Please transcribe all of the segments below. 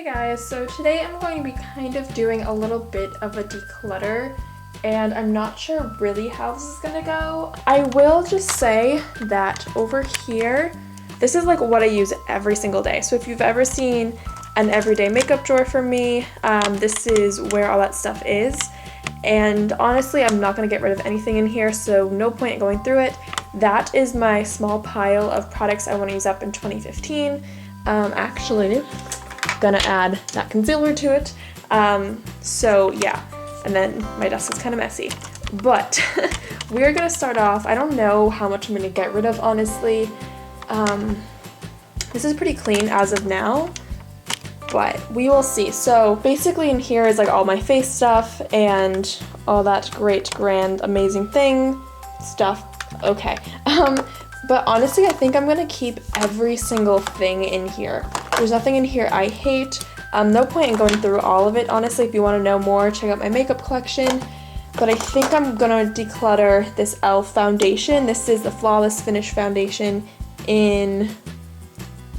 Hey guys, so today I'm going to be kind of doing a little bit of a declutter, and I'm not sure really how this is gonna go. I will just say that over here, this is like what I use every single day. So if you've ever seen an everyday makeup drawer from me, this is where all that stuff is. And honestly, I'm not gonna get rid of anything in here, so no point in going through it. That is my small pile of products I wanna use up in 2015. Actually, gonna add that concealer to it. So yeah, and then my desk is kind of messy. But we're gonna start off, I don't know how much I'm gonna get rid of, honestly. This is pretty clean as of now, but we will see. So basically in here is like all my face stuff and all that great, grand, amazing thing stuff. Okay. But honestly, I think I'm gonna keep every single thing in here. There's nothing in here I hate. No point in going through all of it. Honestly, if you want to know more, check out my makeup collection. But I think I'm gonna declutter this e.l.f. foundation. This is the Flawless Finish foundation in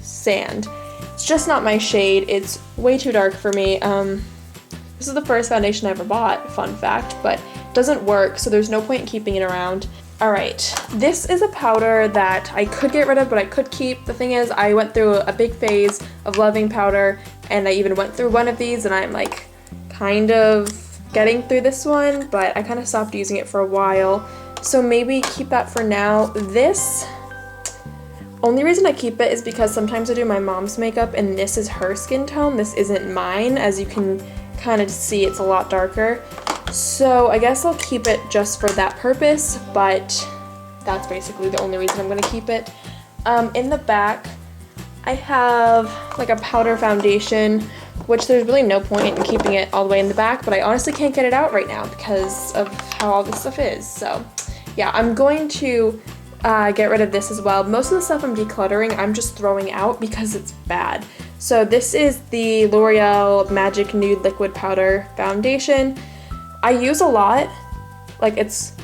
Sand. It's just not my shade. It's way too dark for me. This is the first foundation I ever bought, fun fact, but it doesn't work, so there's no point in keeping it around. Alright, this is a powder that I could get rid of, but I could keep. The thing is, I went through a big phase of loving powder, and I even went through one of these, and I'm like kind of getting through this one, but I kind of stopped using it for a while. So maybe keep that for now. This, only reason I keep it is because sometimes I do my mom's makeup, and this is her skin tone. This isn't mine. As you can kind of see, it's a lot darker. So I guess I'll keep it just for that purpose, but that's basically the only reason I'm going to keep it. In the back, I have like a powder foundation, which there's really no point in keeping it all the way in the back, but I honestly can't get it out right now because of how all this stuff is. So yeah, I'm going to get rid of this as well. Most of the stuff I'm decluttering, I'm just throwing out because it's bad. So this is the L'Oreal Magic Nude Liquid Powder Foundation. I use a lot, like it's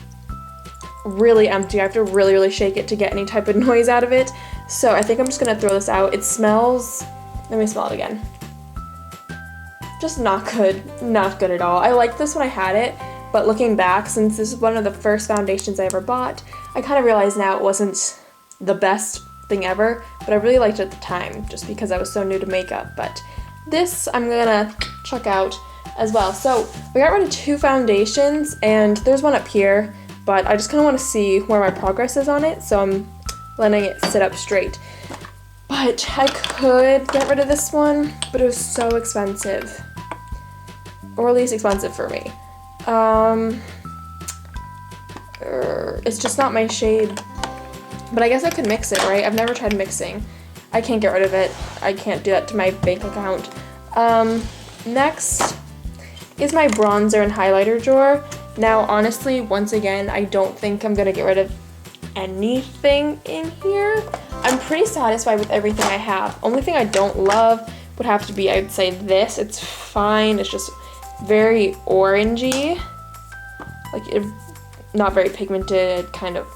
really empty. I have to really shake it to get any type of noise out of it. So I think I'm just gonna throw this out. It smells, let me smell it again. Just not good at all. I liked this when I had it, but looking back, since this is one of the first foundations I ever bought, I kind of realize now it wasn't the best thing ever, but I really liked it at the time just because I was so new to makeup. But this I'm gonna chuck out as well. So we got rid of two foundations, and there's one up here, but I just kind of want to see where my progress is on it, so I'm letting it sit up straight. But I could get rid of this one, but it was so expensive, or at least expensive for me. It's just not my shade, but I guess I could mix it, right? I've never tried mixing. I can't get rid of it. I can't do that to my bank account. Next is my bronzer and highlighter drawer. Now, honestly, once again, I don't think I'm gonna get rid of anything in here. I'm pretty satisfied with everything I have. Only thing I don't love would have to be, I'd say this. It's fine, it's just very orangey. Like, not very pigmented, kind of,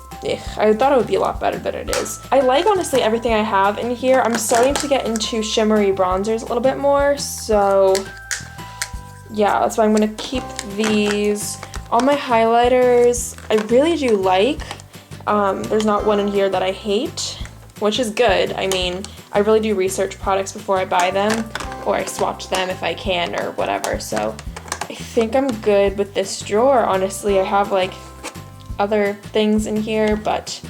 I thought it would be a lot better than it is. I like, honestly, everything I have in here. I'm starting to get into shimmery bronzers a little bit more, so yeah, that's why I'm gonna keep these. All my highlighters, I really do like. There's not one in here that I hate, which is good. I mean, I really do research products before I buy them, or I swatch them if I can, or whatever. So I think I'm good with this drawer, honestly. I have like other things in here, but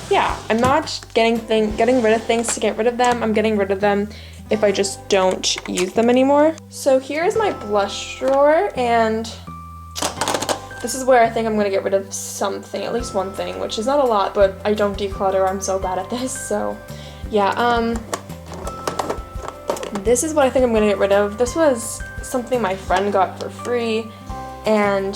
yeah, I'm not getting rid of things to get rid of them. I'm getting rid of them if I just don't use them anymore. So here's my blush drawer, and this is where I think I'm gonna get rid of something, at least one thing, which is not a lot, but I don't declutter. I'm so bad at this. So yeah, this is what I think I'm gonna get rid of. This was something my friend got for free, and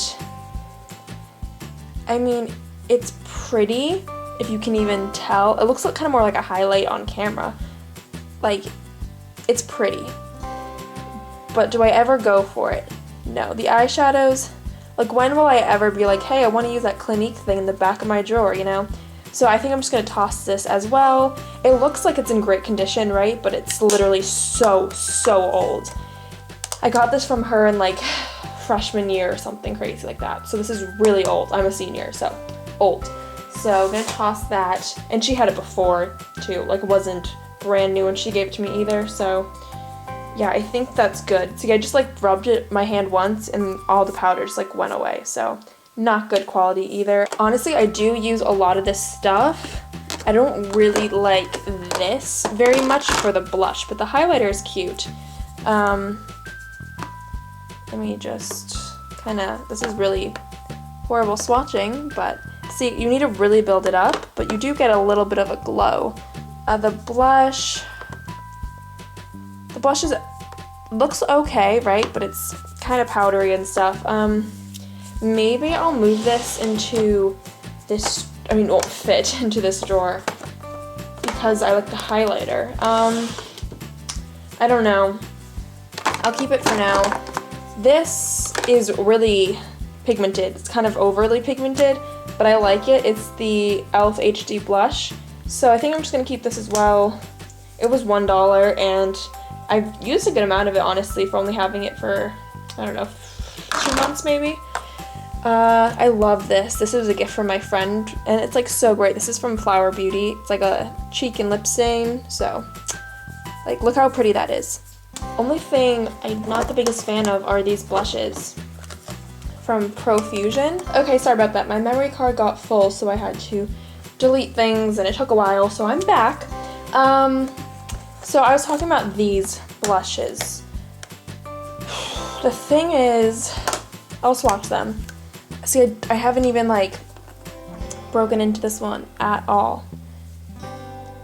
I mean, it's pretty, if you can even tell. It looks kind of more like a highlight on camera. Like, it's pretty. But do I ever go for it? No. The eyeshadows, like, when will I ever be like, hey, I want to use that Clinique thing in the back of my drawer, you know? So I think I'm just gonna toss this as well. It looks like it's in great condition, right? But it's literally so old. I got this from her in like freshman year or something crazy like that. So this is really old. I'm a senior, so old. So I'm gonna toss that. And she had it before too. Like it wasn't brand new when she gave it to me either. So yeah, I think that's good. See, I just like rubbed my hand once and all the powder just like went away. So not good quality either. Honestly, I do use a lot of this stuff. I don't really like this very much for the blush, but the highlighter is cute. Let me just this is really horrible swatching, but see, you need to really build it up, but you do get a little bit of a glow. The blush looks okay, right? But it's kind of powdery and stuff. Maybe I'll move this into this, it won't fit into this drawer because I like the highlighter. I don't know. I'll keep it for now. This is really pigmented. It's kind of overly pigmented, but I like it. It's the e.l.f. HD blush. So I think I'm just gonna keep this as well. It was $1 and I've used a good amount of it, honestly, for only having it for, I don't know, 2 months maybe. I love this. This is a gift from my friend, and it's like so great. This is from Flower Beauty. It's like a cheek and lip stain, so like look how pretty that is. Only thing I'm not the biggest fan of are these blushes from Profusion. Okay, sorry about that. My memory card got full, so I had to delete things, and it took a while, so I'm back. So I was talking about these blushes. The thing is, I'll swatch them. See, I haven't even like broken into this one at all.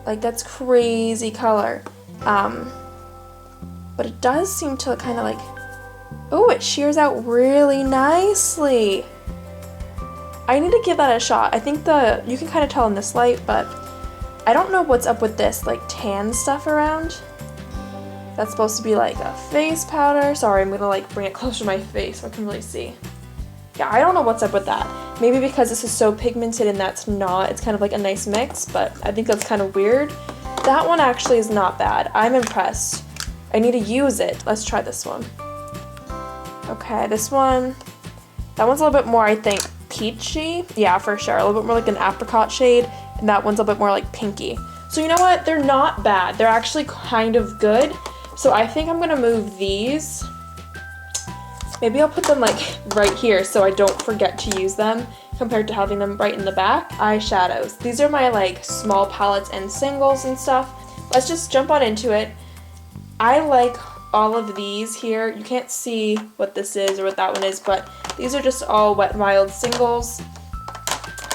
Like that's crazy color. But it does seem to kind of like, oh, it shears out really nicely. I need to give that a shot. I think you can kind of tell in this light, but I don't know what's up with this like tan stuff around. That's supposed to be like a face powder. Sorry, I'm gonna like bring it closer to my face so I can really see. Yeah, I don't know what's up with that. Maybe because this is so pigmented and that's not. It's kind of like a nice mix, but I think that's kind of weird. That one actually is not bad. I'm impressed. I need to use it. Let's try this one. Okay, this one, that one's a little bit more, I think, peachy. Yeah, for sure. A little bit more like an apricot shade, and that one's a bit more like pinky. So you know what? They're not bad. They're actually kind of good. So I think I'm gonna move these. Maybe I'll put them like right here so I don't forget to use them compared to having them right in the back. Eyeshadows. These are my like small palettes and singles and stuff. Let's just jump on into it. I like all of these here. You can't see what this is or what that one is, but these are just all Wet n Wild singles.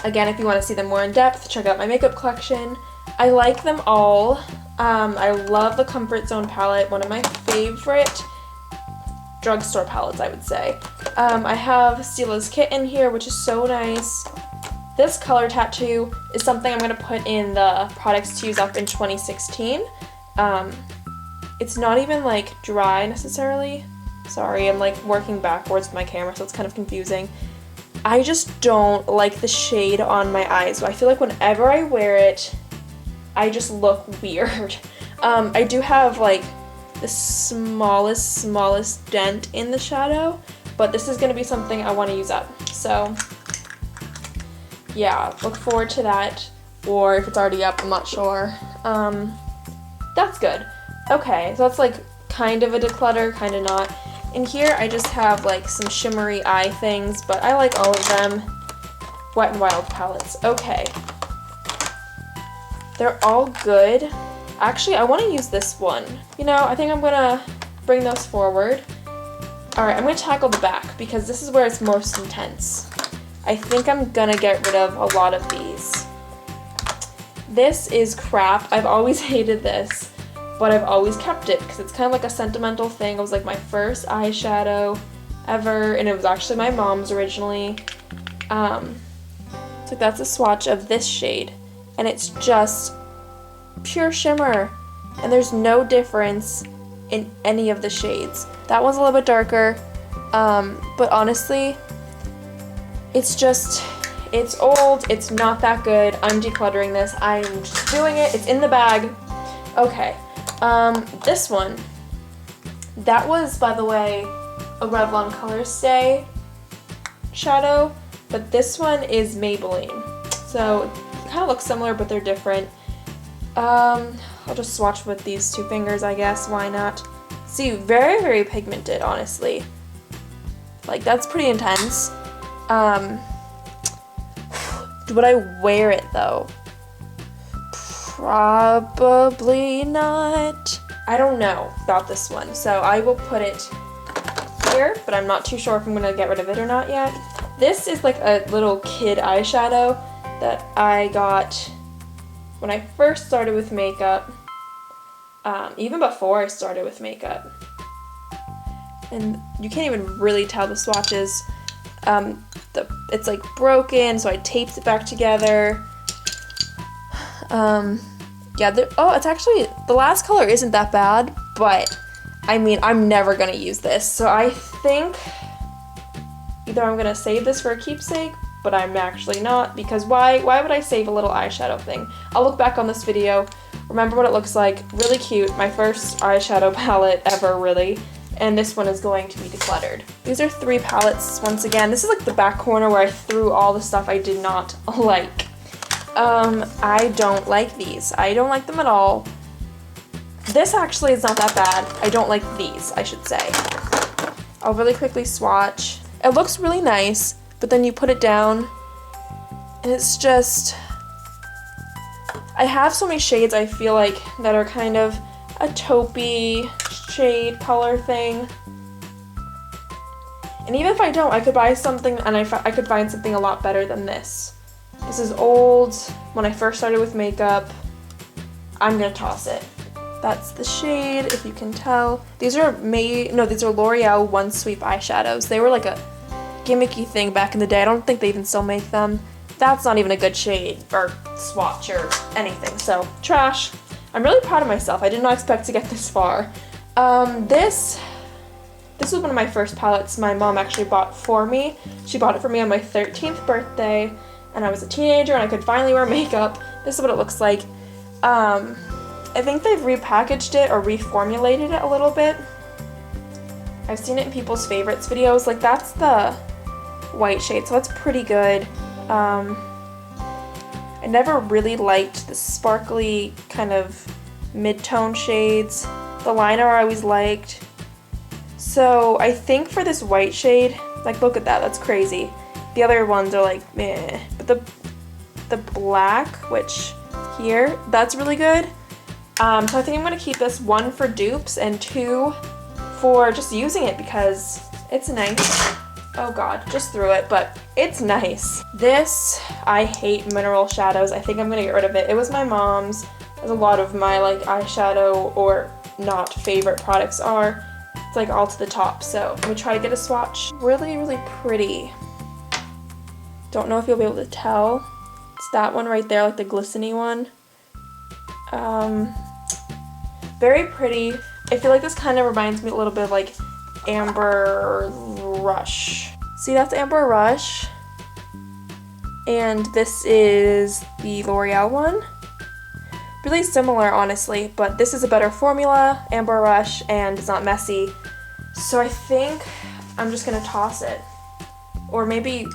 Again, if you want to see them more in depth, check out my makeup collection. I like them all. I love the Comfort Zone palette, one of my favorite drugstore palettes, I would say. I have Stila's Kit in here, which is so nice. This color tattoo is something I'm going to put in the products to use up in 2016. It's not even like dry necessarily. Sorry, I'm like working backwards with my camera, so it's kind of confusing. I just don't like the shade on my eyes. So I feel like whenever I wear it, I just look weird. I do have like the smallest dent in the shadow, but this is gonna be something I want to use up. So yeah, look forward to that. Or if it's already up, I'm not sure. That's good. Okay, so that's like kind of a declutter, kind of not. In here, I just have like some shimmery eye things, but I like all of them. Wet n Wild palettes. Okay. They're all good. Actually, I want to use this one. You know, I think I'm gonna bring those forward. Alright, I'm gonna tackle the back because this is where it's most intense. I think I'm gonna get rid of a lot of these. This is crap. I've always hated this, but I've always kept it because it's kind of like a sentimental thing. It was like my first eyeshadow ever, and it was actually my mom's originally. So that's a swatch of this shade, and it's just pure shimmer, and there's no difference in any of the shades. That one's a little bit darker, but honestly, it's It's old, it's not that good. I'm decluttering this. I'm just doing it. It's in the bag. Okay. This one. That was, by the way, a Revlon Colorstay shadow, but this one is Maybelline. So it kind of looks similar, but they're different. I'll just swatch with these two fingers, I guess. Why not? See, very, very pigmented, honestly. Like, that's pretty intense. Would I wear it though? Probably not. I don't know about this one, so I will put it here, but I'm not too sure if I'm gonna get rid of it or not yet. This is like a little kid eyeshadow that I got when I first started with makeup, even before I started with makeup. And you can't even really tell the swatches. It's like broken, so I taped it back together. Yeah, it's actually, the last color isn't that bad, but I mean, I'm never gonna use this. So I think either I'm gonna save this for a keepsake, but I'm actually not, because why would I save a little eyeshadow thing? I'll look back on this video, remember what it looks like. Really cute, my first eyeshadow palette ever, really. And this one is going to be decluttered. These are 3 palettes, once again. This is like the back corner where I threw all the stuff I did not like. I don't like these. I don't like them at all. This actually is not that bad. I don't like these, I should say. I'll really quickly swatch. It looks really nice, but then you put it down, and it's just... I have so many shades, I feel like, that are kind of a taupey shade color thing. And even if I don't, I could buy something, and I could find something a lot better than this. This is old, when I first started with makeup. I'm gonna toss it. That's the shade, if you can tell. These are L'Oreal One Sweep eyeshadows. They were like a gimmicky thing back in the day. I don't think they even still make them. That's not even a good shade, or swatch, or anything, so trash. I'm really proud of myself. I did not expect to get this far. This was one of my first palettes my mom actually bought for me. She bought it for me on my 13th birthday, and I was a teenager and I could finally wear makeup. This is what it looks like. I think they've repackaged it or reformulated it a little bit. I've seen it in people's favorites videos. Like, that's the white shade, so that's pretty good. I never really liked the sparkly kind of mid-tone shades. The liner I always liked. So I think for this white shade, like, look at that, that's crazy. The other ones are like, meh. But the black, which here, that's really good. So I think I'm gonna keep this 1 for dupes and 2 for just using it because it's nice. Oh god, just threw it, but it's nice. This, I hate mineral shadows. I think I'm gonna get rid of it. It was my mom's, as a lot of my like eyeshadow or not favorite products are. It's like all to the top, so let me try to get a swatch. Really, really pretty. Don't know if you'll be able to tell. It's that one right there, like the glistening one. Very pretty. I feel like this kind of reminds me a little bit of like Amber Rush. See, that's Amber Rush. And this is the L'Oreal one. Really similar, honestly, but this is a better formula, Amber Rush, and it's not messy. So I think I'm just gonna toss it. Or maybe,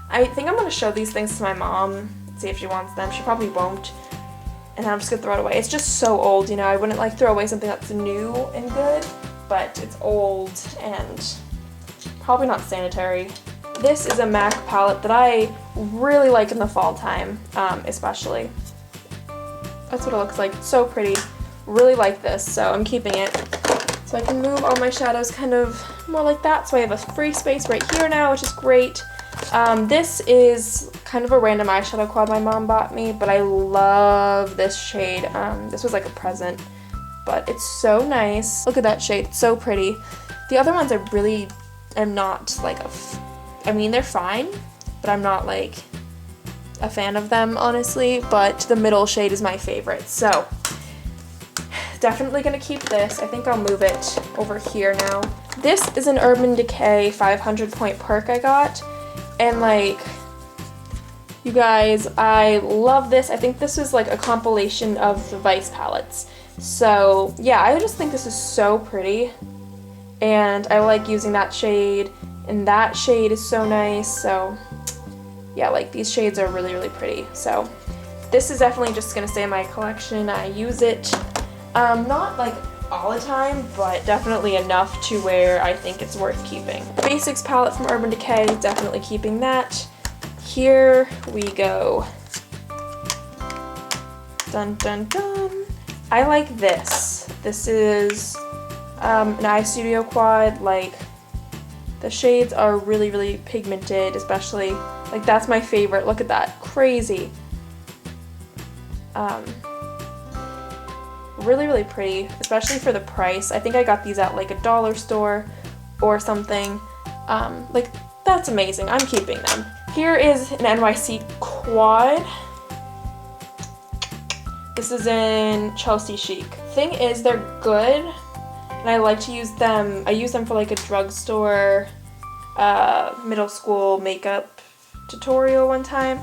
I think I'm gonna show these things to my mom, see if she wants them. She probably won't. And I'm just gonna throw it away. It's just so old, you know, I wouldn't like throw away something that's new and good, but it's old and probably not sanitary. This is a MAC palette that I really like in the fall time, especially. That's what it looks like, so pretty. Really like this, so I'm keeping it. So I can move all my shadows kind of more like that, so I have a free space right here now, which is great. This is kind of a random eyeshadow quad my mom bought me, but I love this shade. This was like a present, but it's so nice. Look at that shade, it's so pretty. The other ones I really am not like I mean, they're fine, but I'm not like a fan of them, honestly, but the middle shade is my favorite, so definitely gonna keep this. I think I'll move it over here now. This is an Urban Decay 500 point perk I got, and like, You guys, I love this. I think this is like a compilation of the Vice palettes. So yeah, I just think this is so pretty. And I like using that shade, and that shade is so nice. So yeah, like these shades are really, really pretty. So this is definitely just gonna stay in my collection. I use it, not like all the time, but definitely enough to where I think it's worth keeping. The Basics palette from Urban Decay, definitely keeping that. Here we go. Dun dun dun. I like this. This is an Eyeshadow quad. Like, the shades are really, really pigmented, especially, like, that's my favorite. Look at that, crazy. Really, really pretty, especially for the price. I think I got these at like a dollar store or something. Like, that's amazing. I'm keeping them. Here is an NYC quad. This is in Chelsea Chic. Thing is, they're good, and I like to use them. I use them for like a drugstore, middle school makeup tutorial one time.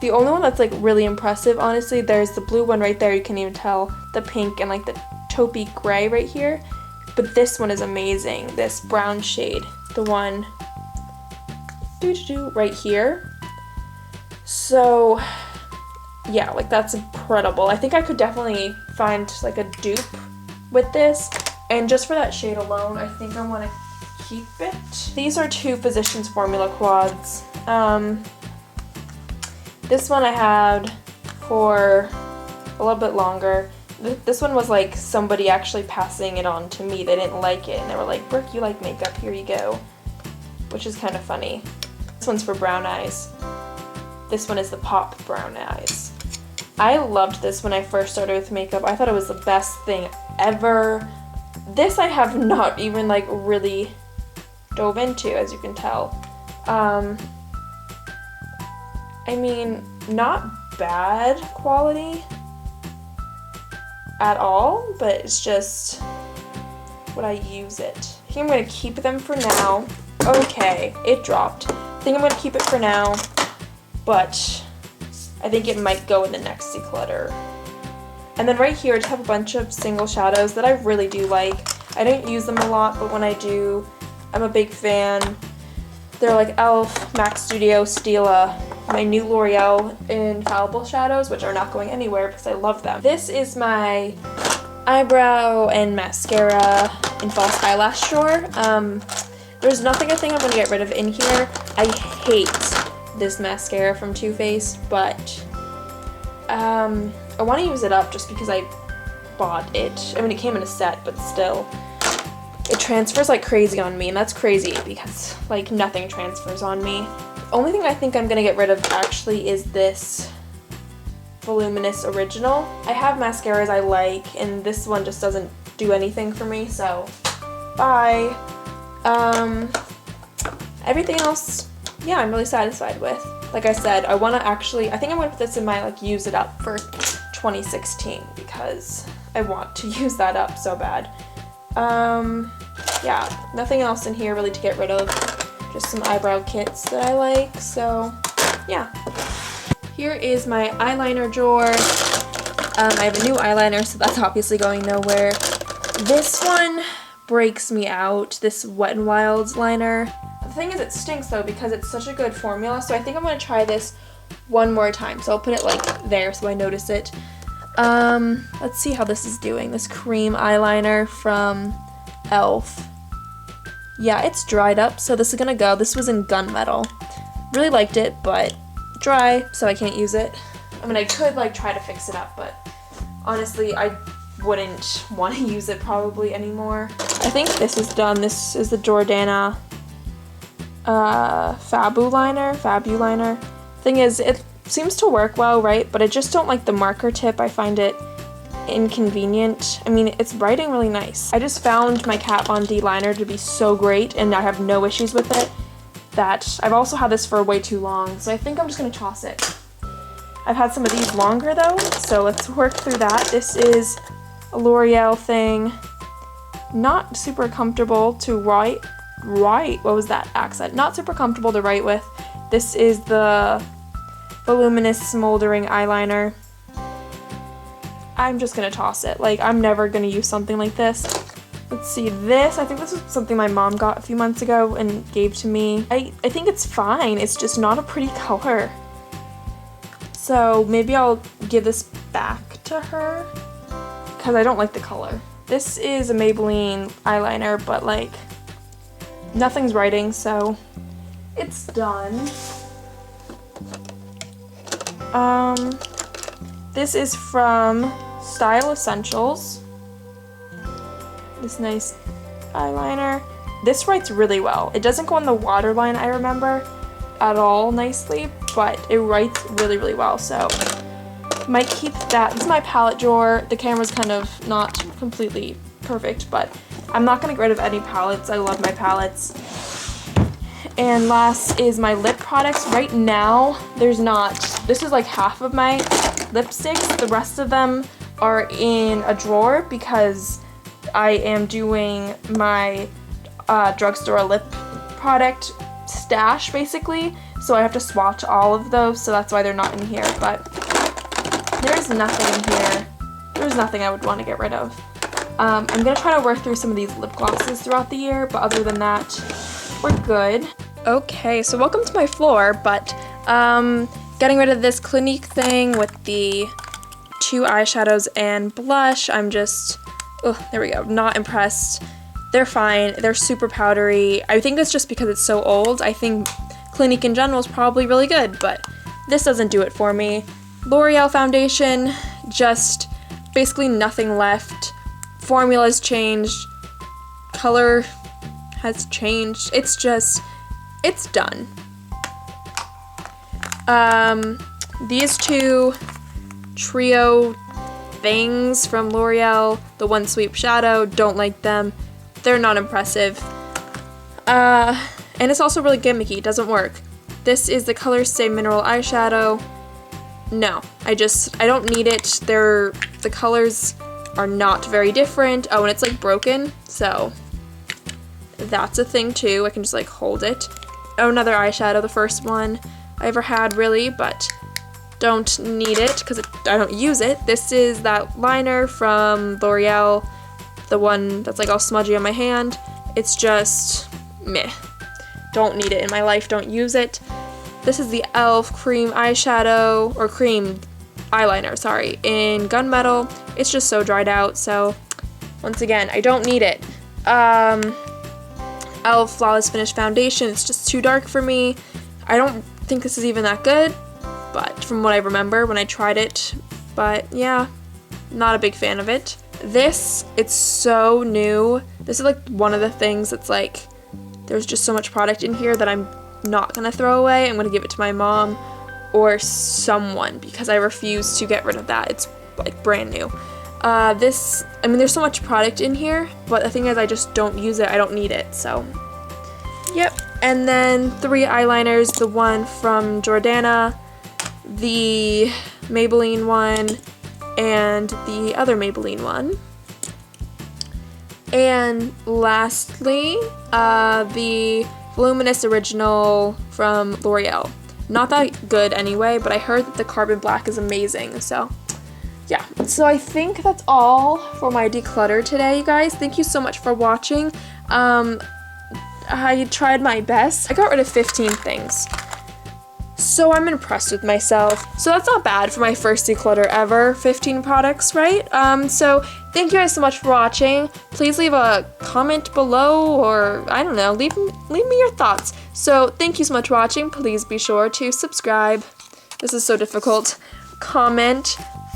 The only one that's like really impressive, honestly, there's the blue one right there, you can even tell, the pink and like the taupey gray right here. But this one is amazing, this brown shade, the one right here. So yeah, like that's incredible. I think I could definitely find like a dupe with this, and just for that shade alone, I think I want to keep it. These are two Physicians Formula quads. This one I had for a little bit longer. This one was like somebody actually passing it on to me. They didn't like it, and they were like, "Brooke, you like makeup, here you go," which is kind of funny. This one's for brown eyes. This one is the Pop Brown Eyes. I loved this when I first started with makeup. I thought it was the best thing ever. This I have not even like really dove into, as you can tell. I mean, not bad quality at all, but it's just would I use it. I think I'm going to keep them for now. Okay, it dropped. I think I'm going to keep it for now, but I think it might go in the next declutter. And then right here, I just have a bunch of single shadows that I really do like. I don't use them a lot, but when I do, I'm a big fan. They're like e.l.f., MAC Studio, Stila, my new L'Oreal Infallible shadows, which are not going anywhere because I love them. This is my eyebrow and mascara and false eyelash drawer. There's nothing I think I'm going to get rid of in here. I hate this mascara from Too Faced, but I want to use it up just because I bought it. I mean, it came in a set, but still. It transfers like crazy on me, and that's crazy because like nothing transfers on me. The only thing I think I'm gonna get rid of actually is this Voluminous Original. I have mascaras I like, and this one just doesn't do anything for me, so bye. Everything else, yeah, I'm really satisfied with. Like I said, I think I'm gonna put this in my like use it up for 2016 because I want to use that up so bad. Yeah, nothing else in here really to get rid of. Just some eyebrow kits that I like, so yeah. Here is my eyeliner drawer. I have a new eyeliner, so that's obviously going nowhere. This one breaks me out, this Wet n Wild's liner. The thing is, it stinks though because it's such a good formula, so I think I'm going to try this one more time. So I'll put it like there so I notice it. Let's see how this is doing. This cream eyeliner from e.l.f. Yeah, it's dried up, so this is gonna go. This was in Gunmetal. Really liked it, but dry, so I can't use it. I mean, I could like try to fix it up, but honestly, I wouldn't want to use it probably anymore. I think this is done. This is the Jordana Fabuliner. Thing is, it seems to work well, right? But I just don't like the marker tip. I find it inconvenient. I mean, it's writing really nice. I just found my Kat Von D liner to be so great, and I have no issues with it. That I've also had this for way too long, so I think I'm just gonna toss it. I've had some of these longer though, so let's work through that. This is a L'Oreal thing. Not super comfortable to write. What was that accent? Not super comfortable to write with. This is the voluminous smoldering eyeliner. I'm just gonna toss it. Like, I'm never gonna use something like this. Let's see, this, I think this was something my mom got a few months ago and gave to me. I think it's fine, it's just not a pretty color. So maybe I'll give this back to her because I don't like the color. This is a Maybelline eyeliner, but like, nothing's writing, so it's done. This is from Style Essentials. This nice eyeliner. This writes really well. It doesn't go on the waterline, I remember, at all nicely, but it writes really, really well, so might keep that. This is my palette drawer. The camera's kind of not completely perfect, but I'm not gonna get rid of any palettes. I love my palettes. And last is my lip products. Right now, there's not, this is like half of my lipsticks. The rest of them are in a drawer because I am doing my drugstore lip product stash, basically. So I have to swatch all of those, so that's why they're not in here. But there's nothing in here. There's nothing I would want to get rid of. I'm going to try to work through some of these lip glosses throughout the year, but other than that, we're good. Okay, so welcome to my floor, but getting rid of this Clinique thing with the 2 eyeshadows and blush. I'm just, oh, there we go, not impressed. They're fine. They're super powdery. I think it's just because it's so old. I think Clinique in general is probably really good, but this doesn't do it for me. L'Oreal foundation, just basically nothing left. Formula's changed. Color has changed. It's just, it's done. These 2 trio things from L'Oreal, the One Sweep Shadow, don't like them. They're not impressive. And it's also really gimmicky, it doesn't work. This is the Color Stay Mineral Eyeshadow. No, I don't need it. The colors are not very different. Oh, and it's like broken, so that's a thing too. I can just like hold it. Oh, another eyeshadow, the first one I ever had really, but don't need it because I don't use it. This is that liner from L'Oreal, the one that's like all smudgy on my hand. It's just meh. Don't need it in my life, don't use it. This is the e.l.f. cream eyeshadow, or cream eyeliner, sorry, in Gunmetal. It's just so dried out, so once again, I don't need it. e.l.f. Flawless Finish Foundation, it's just too dark for me. I don't think this is even that good, but from what I remember when I tried it, but yeah, not a big fan of it. This, it's so new. This is like one of the things that's like, there's just so much product in here that I'm not gonna throw away. I'm gonna give it to my mom or someone because I refuse to get rid of that. It's like brand new. This, I mean, there's so much product in here, but the thing is I just don't use it. I don't need it, so yep. And then 3 eyeliners, the one from Jordana, the Maybelline one, and the other Maybelline one. And lastly, the Voluminous Original from L'Oreal. Not that good anyway, but I heard that the Carbon Black is amazing, so yeah. So I think that's all for my declutter today, you guys. Thank you so much for watching. I tried my best. I got rid of 15 things. So I'm impressed with myself. So that's not bad for my first declutter ever. 15 products, right? So thank you guys so much for watching. Please leave a comment below, or I don't know, leave me your thoughts. So thank you so much for watching. Please be sure to subscribe. This is so difficult. Comment,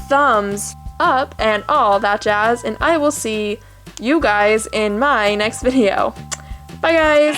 thumbs up, and all that jazz. And I will see you guys in my next video. Bye guys.